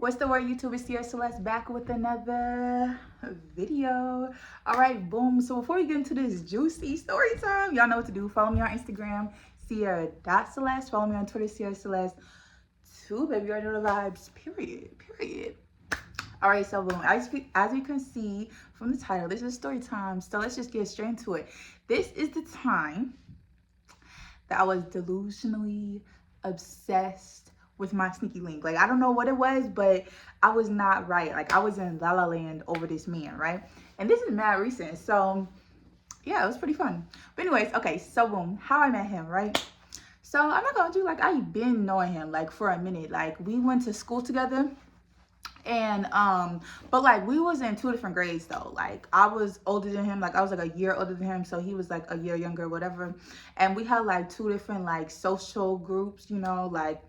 What's the word, YouTube? It's Ciara Celeste back with another video. All right, boom. So before we get into this juicy story time, y'all know what to do. Follow me on Instagram, Ciara.Celeste. Follow me on Twitter, Ciara Celeste. Baby, you already know the vibes. Period. All right, so boom. As you can see from the title, this is story time. So let's just get straight into it. This is the time that I was delusionally obsessed with my sneaky link. Like, I don't know what it was, but I was not right. Like, I was in La La Land over this man, right? And this is mad recent. So, yeah, it was pretty fun. But anyways, okay, so boom, how I met him, right? So, I'm not gonna do, like, I've been knowing him, like, for a minute. Like, we went to school together. And but like we was in two different grades though. Like I was older than him, like I was like a year older than him, so he was like a year younger, whatever. And we had like two different like social groups, you know, like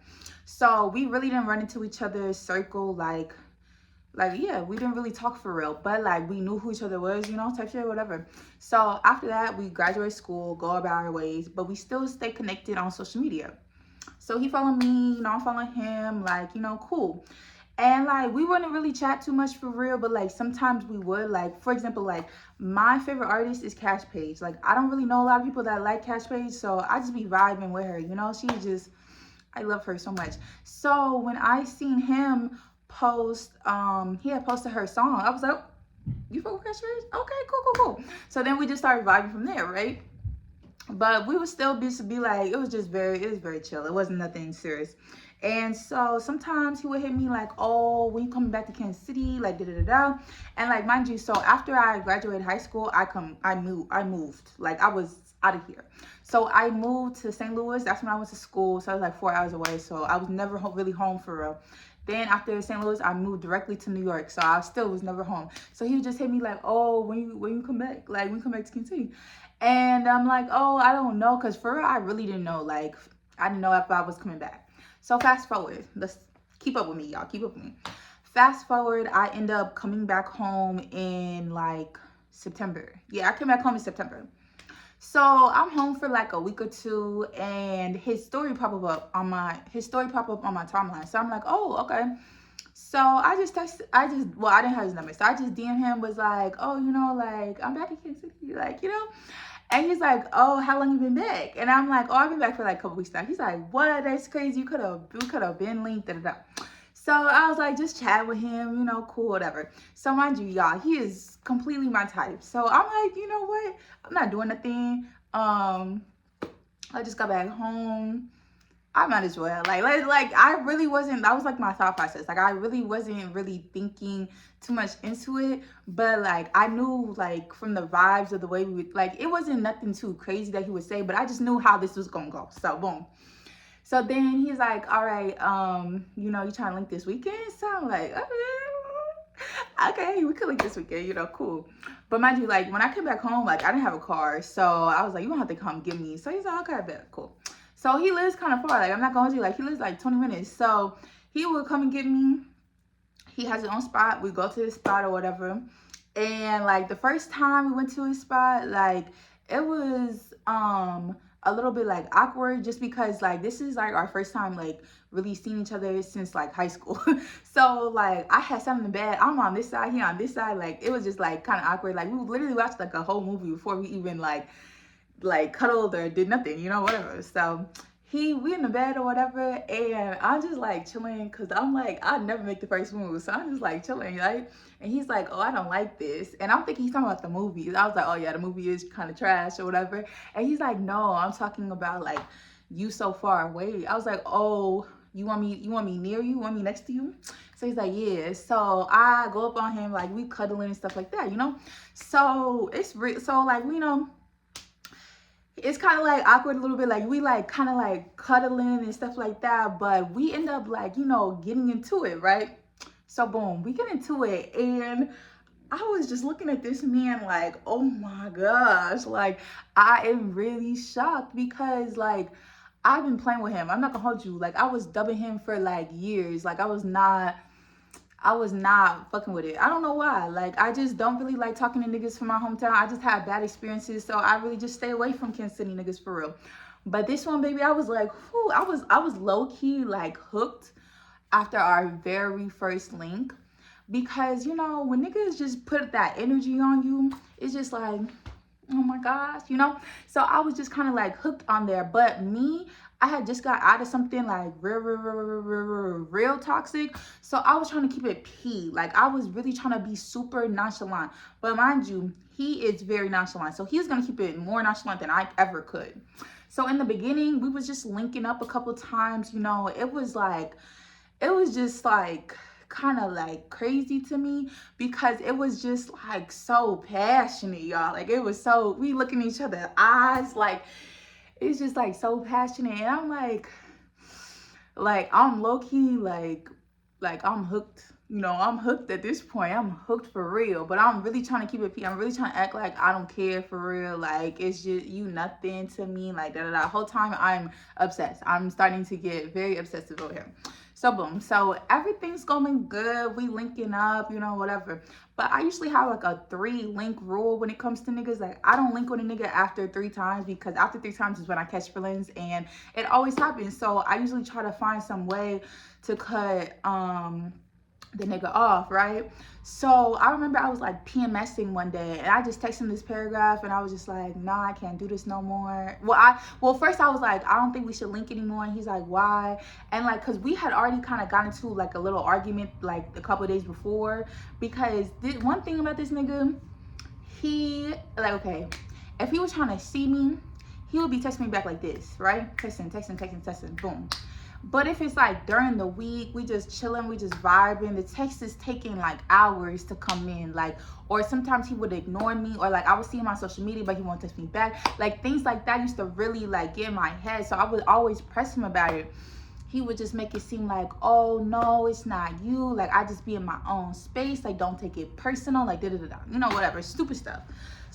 so we really didn't run into each other's circle, like yeah, we didn't really talk for real, but like we knew who each other was, you know, type shit, whatever. So after that, we graduated school, go about our ways, but we still stay connected on social media. So he followed me, you know, I'm following him, like, you know, cool. And like we wouldn't really chat too much for real, but like sometimes we would. Like for example, like my favorite artist is Cash Page. Like I don't really know a lot of people that like Cash Page, so I just be vibing with her, you know. She's just, I love her so much. So when I seen him post, he had posted her song, I was like, you fuck with Cash Page? Okay, cool. So then we just started vibing from there, right? But we would still be like, it was very chill. It wasn't nothing serious. And so sometimes he would hit me like, oh, when you coming back to Kansas City, like da. And like mind you, so after I graduated high school, I moved. Like I was out of here. So I moved to St. Louis. That's when I went to school. So I was like 4 hours away. So I was never really home for real. Then after St. Louis, I moved directly to New York. So I still was never home. So he would just hit me like, oh, when you come back? Like when you come back to Kansas City? And I'm like, oh, I don't know. Because for real, I really didn't know. Like, I didn't know if I was coming back. So fast forward. Let's keep up with me, y'all. Keep up with me. Fast forward, I end up coming back home in like September. Yeah, I came back home in September. So I'm home for like a week or two, and his story pop up on my timeline. So I'm like, oh, okay. So I just well, I didn't have his number. So I just DM him, was like, oh, you know, like I'm back in Kansas City, like, you know. And he's like, oh, how long you been back? And I'm like, oh, I've been back for like a couple weeks now. He's like, what? That's crazy. We could have been linked. Da. So I was like, just chat with him, you know, cool, whatever. So mind you, y'all, he is completely my type. So I'm like, you know what? I'm not doing nothing. I just got back home. I might as well. Like I really wasn't, that was like my thought process. Like I really wasn't really thinking too much into it, but like I knew like from the vibes of the way we would, like it wasn't nothing too crazy that he would say, but I just knew how this was gonna go. So boom. So then he's like, all right, you know, you trying to link this weekend? So I'm like, okay, we could link this weekend, you know, cool. But mind you, like when I came back home, like I didn't have a car, so I was like, you don't have to come get me. So he's like, okay, I bet, cool. So he lives kind of far. Like I'm not going to, like he lives like 20 minutes. So he would come and get me. He has his own spot. We go to his spot or whatever. And like the first time we went to his spot, like it was a little bit like awkward, just because like this is like our first time like really seeing each other since like high school. So like I had something in the bed, I'm on this side, he on this side. Like it was just like kind of awkward. Like we literally watched like a whole movie before we even like cuddled or did nothing, you know, whatever. So we in the bed or whatever, and I'm just like chilling, because I'm like, I'd never make the first move, so I'm just like chilling, right? And he's like, oh, I don't like this. And I'm thinking he's talking about the movie. I was like, oh yeah, the movie is kind of trash or whatever. And he's like, no, I'm talking about like you so far away. I was like, oh, you want me near you? You want me next to you? So he's like, yeah. So I go up on him, like we cuddling and stuff like that, you know. So so like, you know, it's kind of like awkward a little bit, like we like kind of like cuddling and stuff like that, but we end up like, you know, getting into it, right? So boom, we get into it, and I was just looking at this man like, oh my gosh, like I am really shocked, because like I've been playing with him. I'm not gonna hold you, like I was dubbing him for like years. Like I was not fucking with it. I don't know why. Like I just don't really like talking to niggas from my hometown. I just had bad experiences, so I really just stay away from Kansas City niggas for real. But this one, baby, I was like, whew, I was low key like hooked. after our very first link, because you know when niggas just put that energy on you, it's just like, oh my gosh, you know. So I was just kind of like hooked on there. But me, I had just got out of something like real toxic, so I was trying to keep it like I was really trying to be super nonchalant. But mind you, he is very nonchalant, so he's gonna keep it more nonchalant than I ever could. So in the beginning, we was just linking up a couple times, you know. It was just like kind of like crazy to me, because it was just like so passionate, y'all. Like it was so, we looking at each other's eyes, like it's just like so passionate. And I'm like I'm low-key like I'm hooked, you know. I'm hooked at this point. I'm hooked for real, but I'm really trying to keep it. I'm really trying to act like I don't care for real. Like it's just you nothing to me. Like da da da. Whole time I'm obsessed. I'm starting to get very obsessive over him. So boom. So everything's going good. We linking up, you know, whatever. But I usually have like a 3-link rule when it comes to niggas. Like I don't link with a nigga after 3 times, because after 3 times is when I catch feelings, and it always happens. So I usually try to find some way to cut the nigga off, right? So I remember I was like PMSing one day, and I just texted him this paragraph, and I was just like, nah, I can't do this no more. Well, first I was like, I don't think we should link anymore, and he's like, why? And like, cause we had already kind of gotten into like a little argument like a couple of days before, because one thing about this nigga, he like, okay, if he was trying to see me, he would be texting me back like this, right? Texting, boom. But if it's like during the week, we just chilling, we just vibing, the text is taking like hours to come in, like, or sometimes he would ignore me, or like I would see him on social media but he won't text me back. Like things like that used to really like get in my head, so I would always press him about it. He would just make it seem like, oh no, it's not you, like I just be in my own space, like don't take it personal, like da da da, you know, whatever, stupid stuff.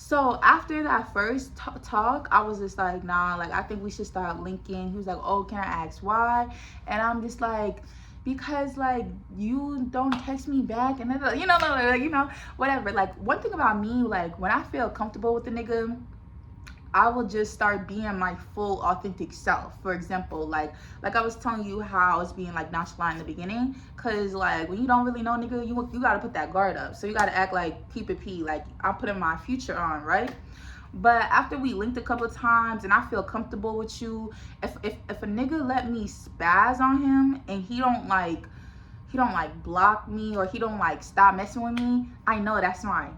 So after that first talk, I was just like, nah, like I think we should start linking. He was like, oh, can I ask why? And I'm just like, because like you don't text me back, and then, you know, like, you know, whatever. Like one thing about me, like when I feel comfortable with the nigga, I will just start being my full authentic self. For example, like I was telling you how I was being like nonchalant in the beginning, cause like when you don't really know nigga, you gotta put that guard up. So you gotta act like keep it P, like I'm putting my future on, right? But after we linked a couple of times and I feel comfortable with you, if a nigga let me spaz on him and he don't like block me, or he don't like stop messing with me, I know that's fine.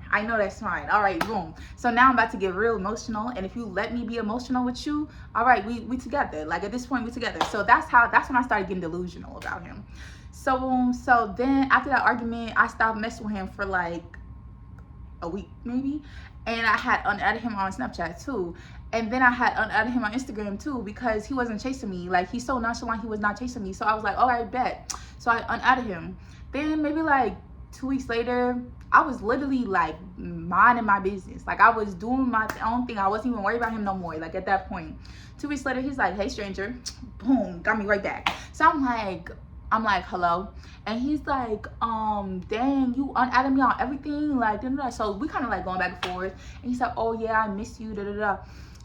All right, boom. So now I'm about to get real emotional, and if you let me be emotional with you, all right, we together. Like at this point we together. So that's when I started getting delusional about him. So then after that argument, I stopped messing with him for like a week maybe, and I had unadded him on Snapchat too. And then I had unadded him on Instagram too, because he wasn't chasing me. Like he's so nonchalant, he was not chasing me. So I was like, all right, bet. So I unadded him. Then maybe like 2 weeks later, I was literally like minding my business. Like I was doing my own thing. I wasn't even worried about him no more. Like at that point, 2 weeks later, he's like, hey stranger, boom, got me right back. So I'm like, hello. And he's like, dang, you unadded me on everything, like da, da, da. So we kind of like going back and forth, and he's like, oh yeah, I miss you, da da da.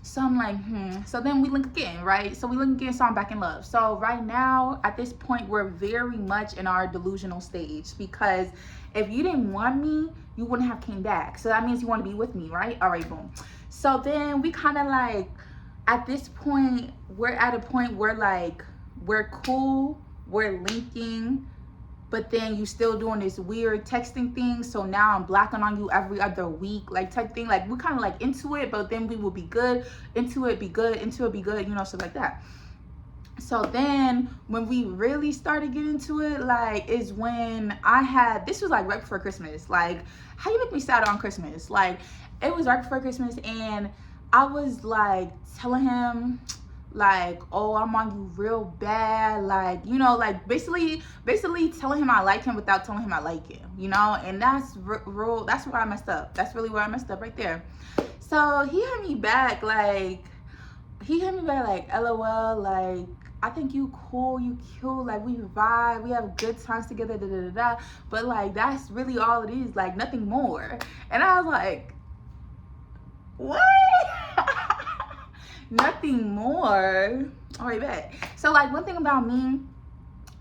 So I'm like, So then we link again, right? So we link again, so I'm back in love. So right now, at this point, we're very much in our delusional stage, because if you didn't want me, you wouldn't have came back. So that means you want to be with me, right? All right, boom. So then we kind of like, at this point, we're at a point where like, we're cool, we're linking, but then you still doing this weird texting thing. So now I'm blocking on you every other week, like type thing. Like we're kind of like into it, but then we will be good, into it, be good, into it, be good, you know, stuff like that. So then when we really started getting into it, like is when this was like right before Christmas. Like how you make me sad on Christmas? Like it was right before Christmas, and I was like telling him like, oh, I'm on you real bad, like, you know, like basically telling him I like him without telling him I like him, you know. And that's real, that's where I messed up. That's really where I messed up right there. So he hit me back like LOL, like I think you cool, you cute, like we vibe, we have good times together, da da da da. But like that's really all it is, like nothing more. And I was like, what? Nothing more. All right, bet. So like one thing about me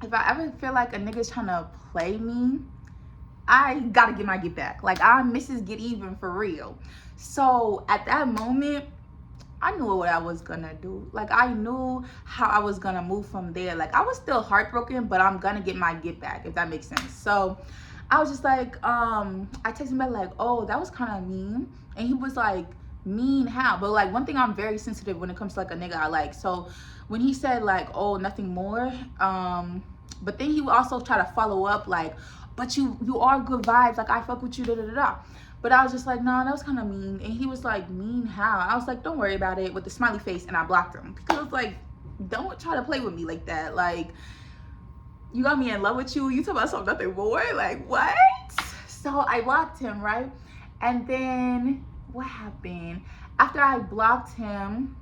if I ever feel like a nigga's trying to play me, I gotta get my get back. Like, I'm Mrs. Get Even for real. So at that moment, I knew what I was gonna do. Like, I knew how I was gonna move from there. Like, I was still heartbroken, but I'm gonna get my get back, if that makes sense. So I was just like, I texted him back like, oh, that was kind of mean. And he was like, mean how? But like, one thing, I'm very sensitive when it comes to like a nigga I like. So when he said like, oh, nothing more, but then he would also try to follow up like, but you are good vibes, like I fuck with you, da da da da. But I was just like, nah, that was kind of mean. And he was like, mean how? I was like, don't worry about it, with the smiley face, and I blocked him. Because I was like, don't try to play with me like that. Like, you got me in love with you, you talk about something, nothing more? Like, what? So I blocked him, right? And then what happened? After I blocked him,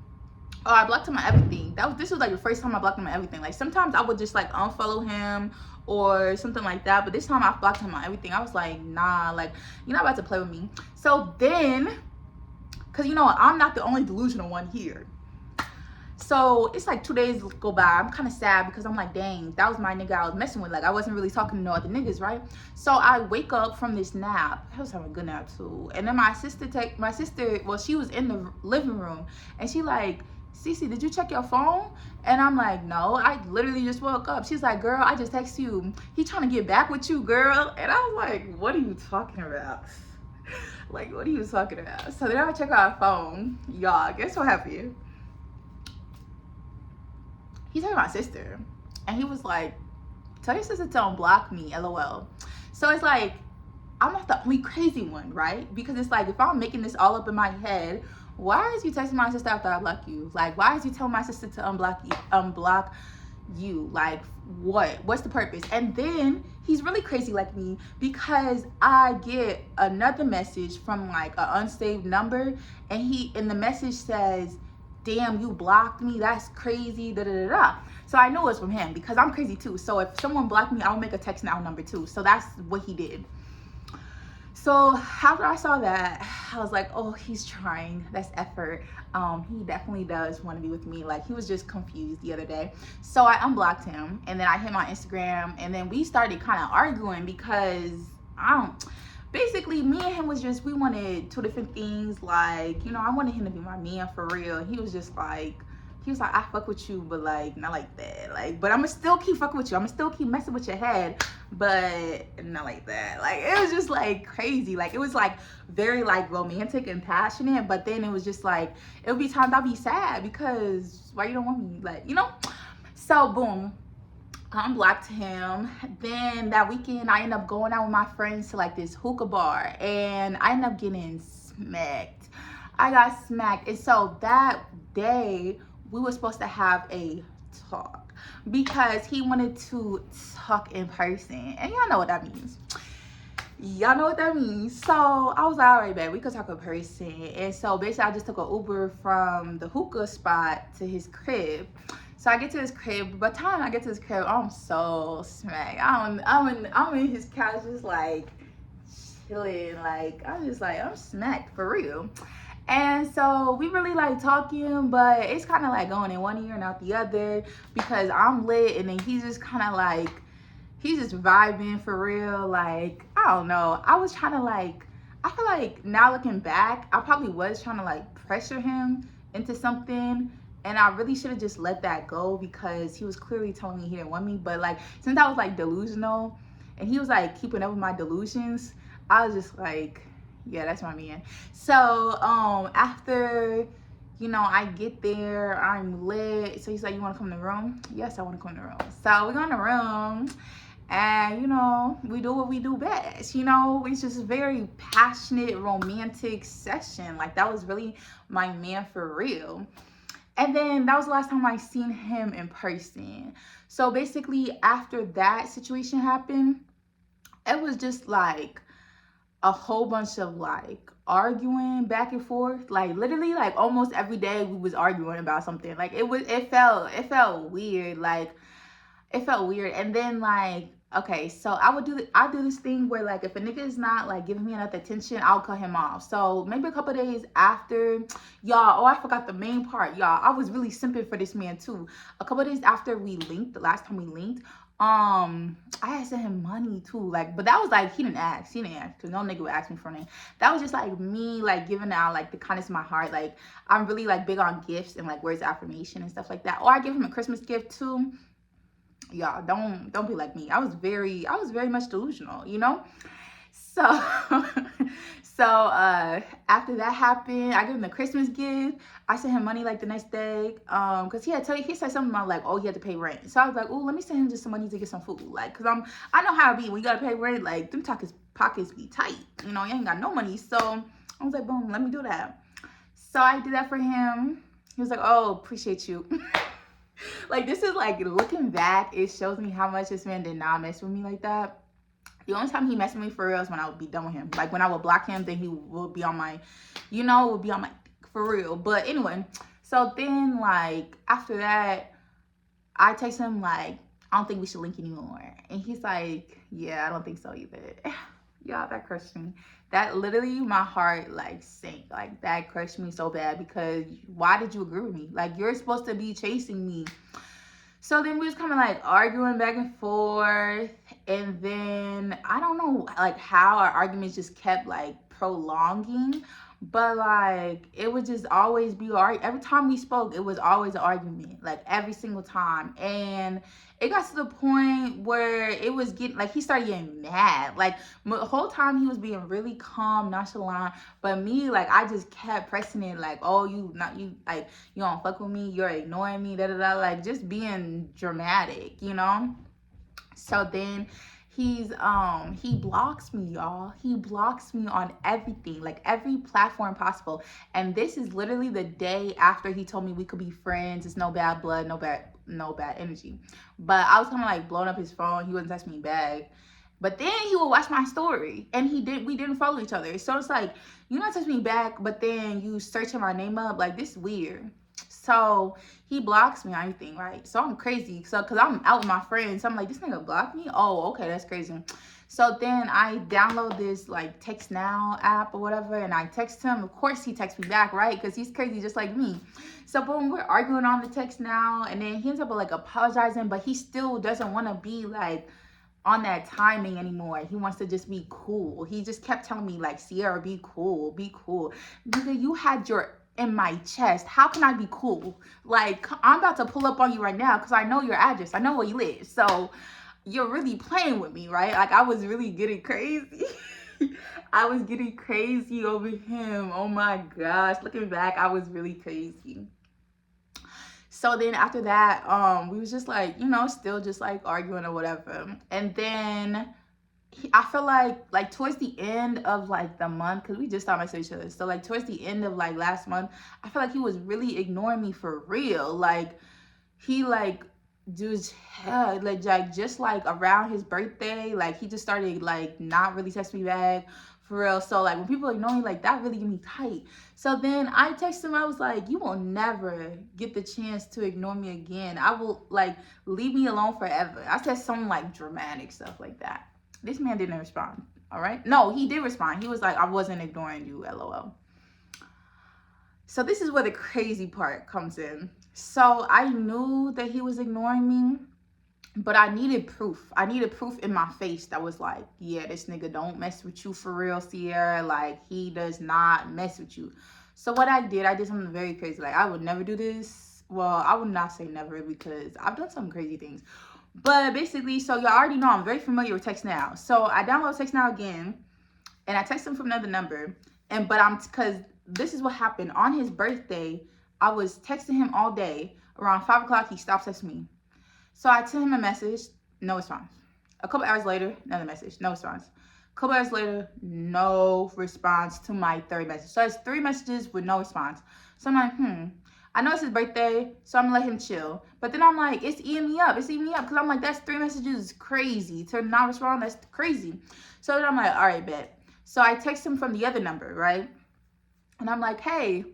oh, I blocked him on everything. This was like the first time I blocked him on everything. Like, sometimes I would just like unfollow him or something like that, but this time I blocked him on everything. I was like, nah, like, you're not about to play with me. So then, because you know, I'm not the only delusional one here. So it's like 2 days go by. I'm kind of sad because I'm like, dang, that was my nigga I was messing with. Like, I wasn't really talking to no other niggas, right? So I wake up from this nap. I was having a good nap too. And then my sister, well, she was in the living room, and she like, Cece, did you check your phone? And I'm like, no, I literally just woke up. She's like, girl, I just texted you. He trying to get back with you, girl. And I was like, what are you talking about? Like, what are you talking about? So then I check our phone. Y'all, guess what happened? He told my sister, and he was like, tell your sister to unblock me, LOL. So it's like, I'm not the only crazy one, right? Because it's like, if I'm making this all up in my head, why is you texting my sister after I block you? Like, why is you telling my sister to unblock you? Like, what's the purpose? And then he's really crazy like me, because I get another message from like an unsaved number, and the message says, damn, you blocked me, that's crazy, da da da da. So I know it's from him, because I'm crazy too. So if someone blocked me, I'll make a text now number too. So that's what he did. So after I saw that, I was like, oh, he's trying. That's effort. He definitely does want to be with me. Like, he was just confused the other day. So I unblocked him, and then I hit my Instagram, and then we started kind of arguing because basically me and him was just, we wanted two different things. Like, you know, I wanted him to be my man for real. He was just like, I fuck with you, but like, not like that. Like, but I'ma still keep fucking with you. I'ma still keep messing with your head, but not like that. Like, it was just like crazy. Like, it was like very like romantic and passionate, but then it was just like, it would be times I'd be sad because why you don't want me? Like, you know? So boom, I unblocked him. Then that weekend, I ended up going out with my friends to like this hookah bar, and I ended up getting smacked. I got smacked. And so that day, we were supposed to have a talk because he wanted to talk in person. And y'all know what that means. Y'all know what that means. So I was like, all right, babe, we could talk in person. And so basically, I just took an Uber from the hookah spot to his crib. So I get to his crib. By the time I get to his crib, I'm so smacked. I'm in his couch just like chilling. Like, I'm just like, I'm smacked for real. And so we really like talking, but it's kind of like going in one ear and out the other, because I'm lit, and then he's just kind of like, he's just vibing for real. Like, I don't know. I was trying to like, I feel like now looking back, I probably was trying to like pressure him into something, and I really should have just let that go, because he was clearly telling me he didn't want me. But like, since I was like delusional, and he was like keeping up with my delusions, I was just like, yeah, that's my man. So after, you know, I get there, I'm lit. So he's like, you want to come in the room? Yes, I want to come in the room. So we go in the room, and you know, we do what we do best. You know, it's just a very passionate, romantic session. Like, that was really my man for real. And then that was the last time I seen him in person. So basically, after that situation happened, it was just like a whole bunch of like arguing back and forth. Like, literally, like almost every day we was arguing about something. Like, it felt weird. Like, it felt weird. And then like, okay, so I do this thing where like, if a nigga is not like giving me enough attention, I'll cut him off. So maybe a couple days after, y'all, oh, I forgot the main part, y'all. I was really simping for this man too. A couple days after we linked, the last time we linked, I had sent him money too, like, but that was like he didn't ask, because no nigga would ask me for name. That was just like me, like giving out like the kindness of my heart. Like I'm really like big on gifts and like words of affirmation and stuff like that. Or I give him a Christmas gift too. Y'all don't be like me. I was very much delusional, you know. So so after that happened, I gave him the Christmas gift. I sent him money like the next day, because he said something about like, oh, he had to pay rent. So I was like, oh, let me send him just some money to get some food, like, because I know how it be when you gotta pay rent, like them pockets be tight, you know, you ain't got no money. So I was like, boom, let me do that. So I did that for him. He was like, oh, appreciate you. Like, this is like, looking back, it shows me how much this man did not mess with me like that. The only time he messed with me for real is when I would be done with him. Like, when I would block him, then he would be on my, would be on my, for real. But anyway, so then, like, after that, I text him, like, I don't think we should link anymore. And he's like, yeah, I don't think so either. Y'all, that crushed me. That literally, my heart, like, sank. Like, that crushed me so bad, because why did you agree with me? Like, you're supposed to be chasing me. So then we was kind of like arguing back and forth, and then I don't know like how our arguments just kept like prolonging, but like it would just always be every time we spoke, it was always an argument, like every single time. And it got to the point where it was getting like he started getting mad. Like the whole time he was being really calm, nonchalant, but me, like, I just kept pressing it, like, oh, you like, you don't fuck with me, you're ignoring me, like just being dramatic, you know. So then he blocks me, y'all. He blocks me on everything, like every platform possible. And this is literally the day after he told me we could be friends. It's no bad blood, no bad energy. But I was kind of like blowing up his phone. He wouldn't text me back. But then he would watch my story, and we didn't follow each other. So it's like, you don't text me back, but then you searching my name up. Like, this is weird. So he blocks me on everything, right? So I'm crazy. So, because I'm out with my friends. So I'm like, this nigga blocked me? Oh, okay, that's crazy. So then I download this, like, Text Now app or whatever, and I text him. Of course he texts me back, right? Because he's crazy just like me. So, boom, we're arguing on the Text Now, and then he ends up, like, apologizing, but he still doesn't want to be, like, on that timing anymore. He wants to just be cool. He just kept telling me, like, Ciara, be cool, be cool. Nigga, you had your in my chest. How can I be cool? Like, I'm about to pull up on you right now because I know your address. I know where you live. So you're really playing with me, right? Like, I was really getting crazy. I was getting crazy over him. Oh my gosh. Looking back, I was really crazy. So then after that, we was just like, you know, still just like arguing or whatever. And then I feel like towards the end of like the month, because we just stopped messaging each other. So like towards the end of like last month, I feel like he was really ignoring me for real. Like he like just just like around his birthday, like he just started like not really texting me back. For real. So like when people ignore me, like that really get me tight. So then I texted him, I was like, you will never get the chance to ignore me again. I will like leave me alone forever. I said some like dramatic stuff like that. This man didn't respond. All right. No, he did respond. He was like, I wasn't ignoring you, LOL. So this is where the crazy part comes in. So I knew that he was ignoring me, but I needed proof. I needed proof in my face that was like, yeah, this nigga don't mess with you for real, Ciara. Like, he does not mess with you. So what I did something very crazy. Like, I would never do this. Well, I would not say never because I've done some crazy things. But basically, so y'all already know I'm very familiar with Text Now. So I download Text Now again, and I text him from another number. Because this is what happened. On his birthday, I was texting him all day. Around 5 o'clock, he stopped texting me. So I sent him a message, no response. A couple hours later, another message, no response. A couple hours later, no response to my third message. So it's 3 messages with no response. So I'm like, I know it's his birthday, so I'm gonna let him chill. But then I'm like, it's eating me up. Because I'm like, that's 3 messages crazy. To not respond, that's crazy. So then I'm like, all right, bet. So I text him from the other number, right? And I'm like, hey.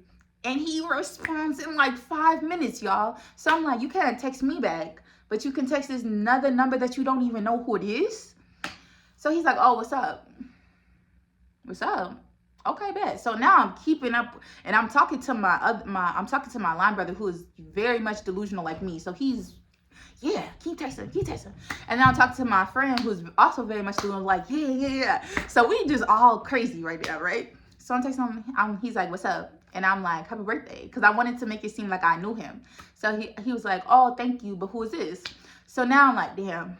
And he responds in like 5 minutes, y'all. So I'm like, you can't text me back, but you can text this another number that you don't even know who it is. So he's like, oh, what's up? What's up? Okay, bet. So now I'm keeping up, and I'm talking to my line brother, who is very much delusional like me. So he's Yeah, keep texting, keep texting. And then I talked to my friend who's also very much doing like, yeah. So we just all crazy right now, right? So I'm texting him, he's like, what's up? And I'm like, happy birthday. Because I wanted to make it seem like I knew him. So he was like, oh, thank you, but who is this? So now I'm like, damn,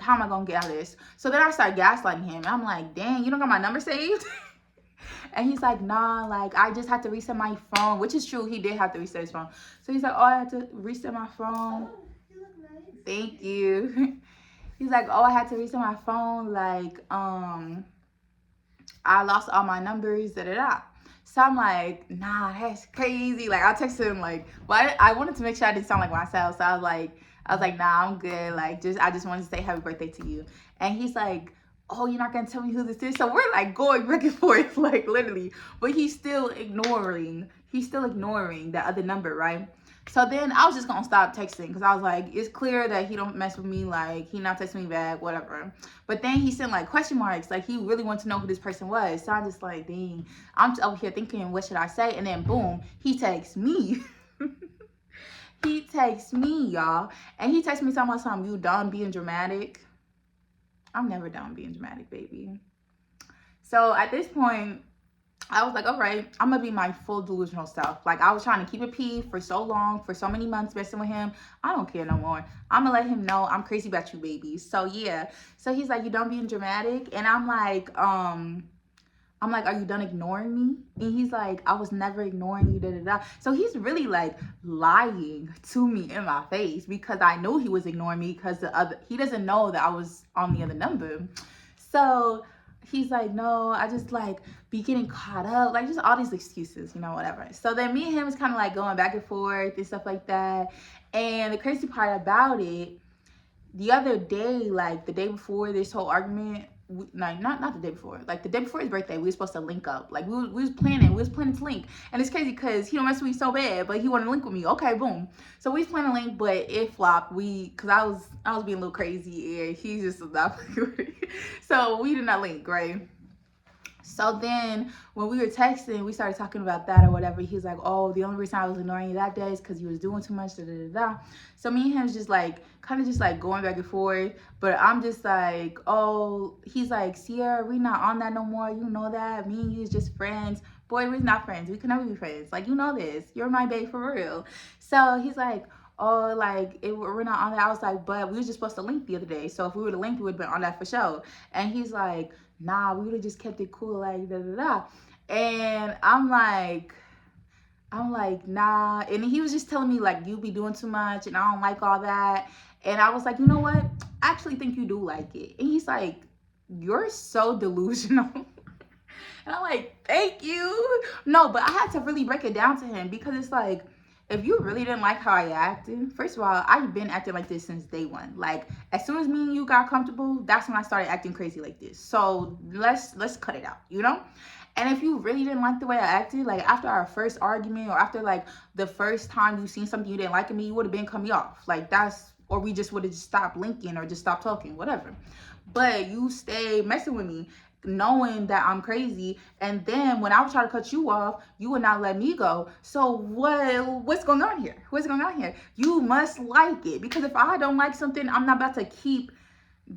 how am I going to get out of this? So then I started gaslighting him. I'm like, dang, you don't got my number saved? And he's like, nah, like, I just had to reset my phone, which is true. He did have to reset his phone. So he's like, oh, I had to reset my phone. Oh, you look nice. Thank you. He's like, oh, I had to reset my phone. Like, I lost all my numbers, da-da-da. So I'm like, nah, that's crazy. Like, I texted him, like, well, I wanted to make sure I didn't sound like myself. So I was like, nah, I'm good. Like, I just wanted to say happy birthday to you. And he's like, oh, you're not going to tell me who this is? So we're, like, going back and forth, like, literally. But he's still ignoring the other number, right? So then I was just going to stop texting because I was like, it's clear that he don't mess with me. Like, he not texting me back, whatever. But then he sent, like, question marks. Like, he really wanted to know who this person was. So I'm just like, dang. I'm over here thinking, what should I say? And then, boom, he texts me. He texts me, y'all. And he texts me talking about something, you done being dramatic. I'm never done being dramatic, baby. So at this point, I was like, all right, I'm gonna be my full delusional self. Like, I was trying to keep it P for so long, for so many months messing with him. I don't care no more. I'm gonna let him know I'm crazy about you, baby. So yeah. So he's like, you done being dramatic? And I'm like, are you done ignoring me? And he's like, I was never ignoring you, da-da-da. So he's really like lying to me in my face because I knew he was ignoring me because he doesn't know that I was on the other number. So he's like, no, I just like be getting caught up, like just all these excuses, you know, whatever. So then me and him is kind of like going back and forth and stuff like that. And the crazy part about it, the other day, like the day before this whole argument, not the day before, like the day before his birthday, we were supposed to link up. Like we was planning to link. And it's crazy because he don't mess with me so bad, but he wanted to link with me. Okay, boom. So we was planning to link, but it flopped. Cause I was being a little crazy and he just was not. So we did not link, right? So then when we were texting, we started talking about that or whatever. He was like, oh, the only reason I was ignoring you that day is because you was doing too much, da da da. So me and him was just like, kind of just like going back and forth. But I'm just like, oh, he's like, Ciara, we not on that no more. You know that. Me and you is just friends. Boy, we're not friends. We can never be friends. Like, you know this. You're my babe for real. So he's like, oh, like, we're not on that. I was like, but we were just supposed to link the other day. So if we would have linked, we would have been on that for sure. And he's like, nah, we would have just kept it cool, like, da da da. And I'm like, nah. And he was just telling me, like, you be doing too much and I don't like all that. And I was like, you know what? I actually think you do like it. And he's like, you're so delusional. And I'm like, thank you. No, but I had to really break it down to him because it's like, if you really didn't like how I acted, first of all, I've been acting like this since day one. Like, as soon as me and you got comfortable, that's when I started acting crazy like this. So let's cut it out, you know? And if you really didn't like the way I acted, like after our first argument or after like the first time you seen something you didn't like in me, you would have been cut me off. Like or we just would have just stopped linking or just stopped talking, whatever. But you stay messing with me, knowing that I'm crazy, and then when I would try to cut you off, you would not let me go. So what's going on here? What's going on here? You must like it, because if I don't like something, I'm not about to keep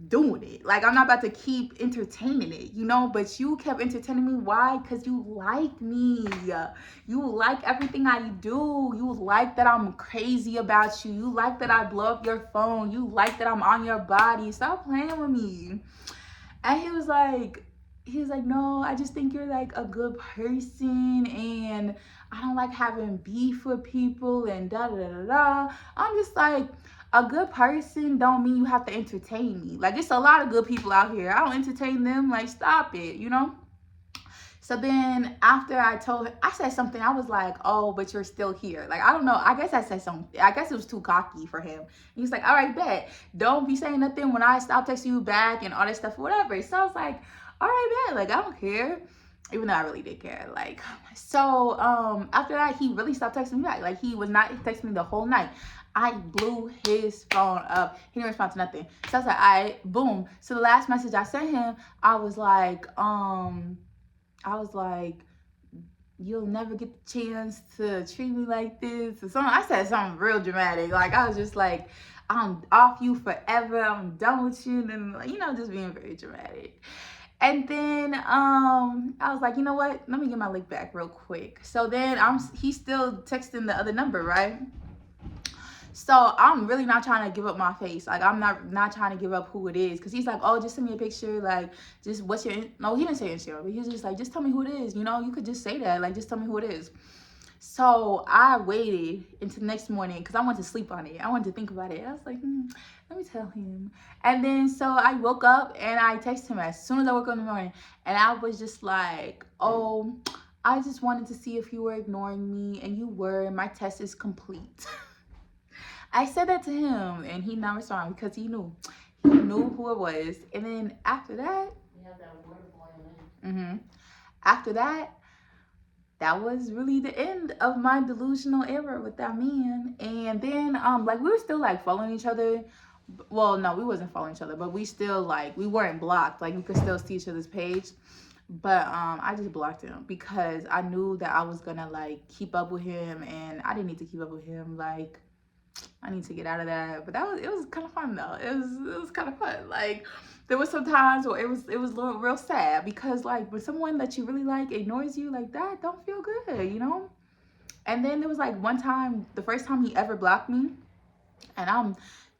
doing it. Like, I'm not about to keep entertaining it, you know? But you kept entertaining me. Why? Because you like me. You like everything I do. You like that I'm crazy about you. You like that I blow up your phone. You like that I'm on your body. Stop playing with me. And he was like, no, I just think you're like a good person and I don't like having beef with people and da da da da. I'm just like, a good person don't mean you have to entertain me. Like, it's a lot of good people out here. I don't entertain them. Like, stop it, you know? So then after I said something, I was like, oh, but you're still here. Like, I don't know. I guess I said something. I guess it was too cocky for him. He's like, all right, bet. Don't be saying nothing when I stop texting you back and all that stuff, whatever. So I was like, all right, bet. Like, I don't care. Even though I really did care. Like, so after that, he really stopped texting me back. Like, he was not texting me the whole night. I blew his phone up. He didn't respond to nothing. So I was like, all right, boom. So the last message I sent him, I was like, you'll never get the chance to treat me like this. Or something. I said something real dramatic. Like, I was just like, I'm off you forever. I'm done with you. And like, you know, just being very dramatic. And then I was like, you know what? Let me get my link back real quick. So then he's still texting the other number, right? So I'm really not trying to give up my face. Like I'm not trying to give up who it is. Cause he's like, oh, just send me a picture. Like just what's your, no, he didn't say Instagram, but he was just like, just tell me who it is. You know, you could just say that. Like just tell me who it is. So I waited until the next morning because I wanted to sleep on it. I wanted to think about it. I was like, let me tell him. And then so I woke up and I texted him as soon as I woke up in the morning. And I was just like, oh, I just wanted to see if you were ignoring me. And you were. And my test is complete. I said that to him and he not responded because he knew. He knew who it was. And then after that, after that, that was really the end of my delusional era with that man. And then like we were still like following each other. Well, no, we wasn't following each other, but we still like we weren't blocked. Like we could still see each other's page. But I just blocked him because I knew that I was gonna like keep up with him and I didn't need to keep up with him. Like I need to get out of that. But it was kind of fun though. It was kind of fun. Like there was some times where it was a little real sad because like when someone that you really like ignores you like that, don't feel good, you know? And then there was like one time, the first time he ever blocked me, and I'm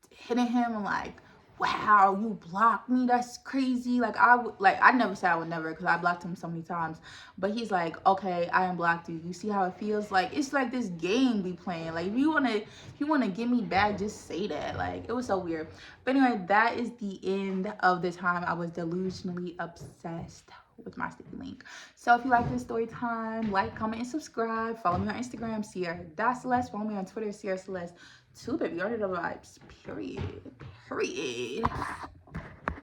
hitting him and like, wow, you blocked me, that's crazy. Like I never said I would never because I blocked him so many times, but he's like, okay, I unblocked you, you see how it feels? Like it's like this game we playing. Like if you want to get me back, just say that. Like it was so weird. But anyway, that is the end of the time I was delusionally obsessed with my sticky link. So if you like this story time, like, comment, and subscribe. Follow me on Instagram, Ciara.Celeste. Follow me on Twitter, Ciara Celeste. Baby, you already know the vibes. Period.